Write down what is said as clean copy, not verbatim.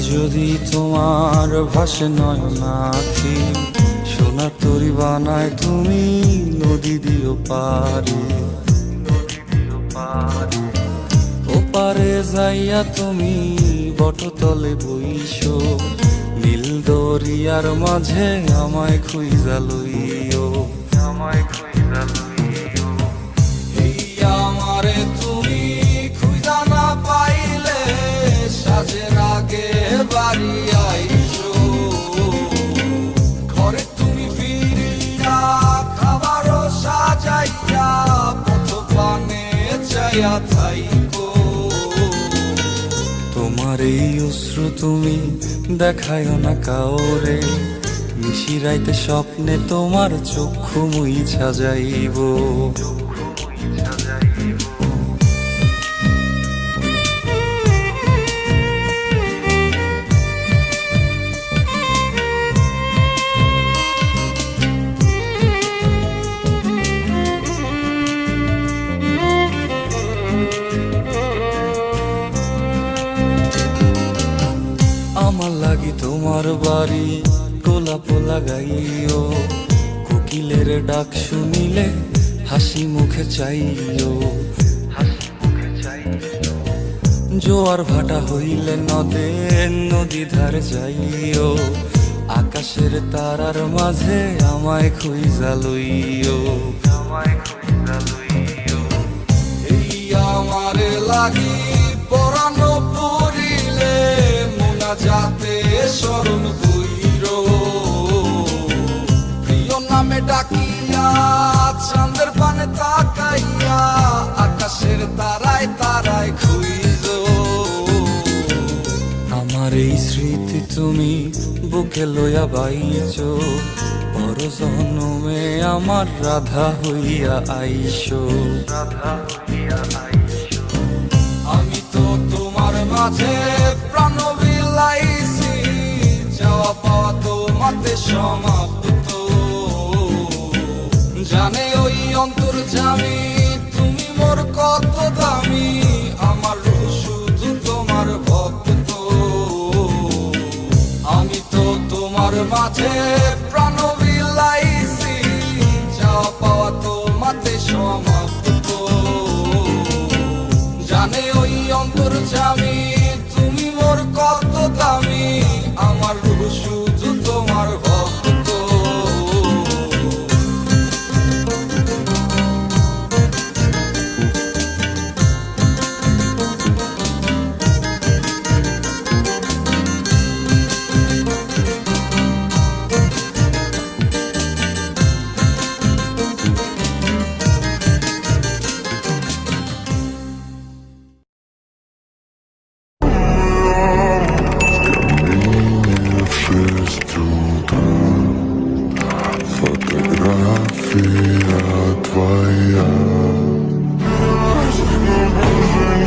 যদি তোমার ভাসে নয়নাখি, সোনার তরি বানায় তুমি নদী দিও পারি। ওপারে যাইয়া তুমি বটতলে বইসো, নীল দরিয়ার মাঝে আমায় খুঁজা লইও, আমায় খুঁজা লইও। এই আমারে তুমি খুঁজা না পাইলে সাজের আগে বাড়ি আইসো, ঘরে তুমি ফিরিয়া খাবারও সাজাইয়া পথ পানে চাইয়া থাইকো। তোমার এই অশ্রু তুমি দেখায়ও না কাউরে, নিশিরাইতে স্বপ্নে তোমার চক্ষু মুইছা যাইব। আমার লাগি তোমার বাড়ি গোলাপ লাগাইও, কোকিলের ডাক শুনিলে হাসি মুখে চাইও, জোয়ার ভাটা হইলে নদে নদী ধারে যাইও, আকাশের তারার মাঝে আমায় খুঁজা লইও, আমায় খুঁজা লইও। এই আমারে লাগি পরানো পড়িলে যাতে স্মরণ কইর, প্রিয় নামে ডাকিয়া চাঁদের পানে তাকাইয়া আকাশের তারায় তারায় খুইজ। আমার এই স্মৃতি তুমি বুকে লইয়া বাইছো, বড় জন্মে আমার রাধা হইয়া আইসো, রাধা হইয়া আইসো। আমি তো তোমার মাঝে প্রাণ বিলাইছি, যাওয়া পাওয়া তোমাতে সমাপ্ত। জানে ওই অন্তর্যামী তুমি মোর কত দামি, আমার রূহ শুধু তোমার ভক্ত। আমি তো তোমার মাঝে প্রাণ বিলাইছি, যাওয়া পাওয়া তোমাতে সমাপ্ত। জানে ওই অন্তর্যামী তুমি মোর কত দামি, আমার রূহ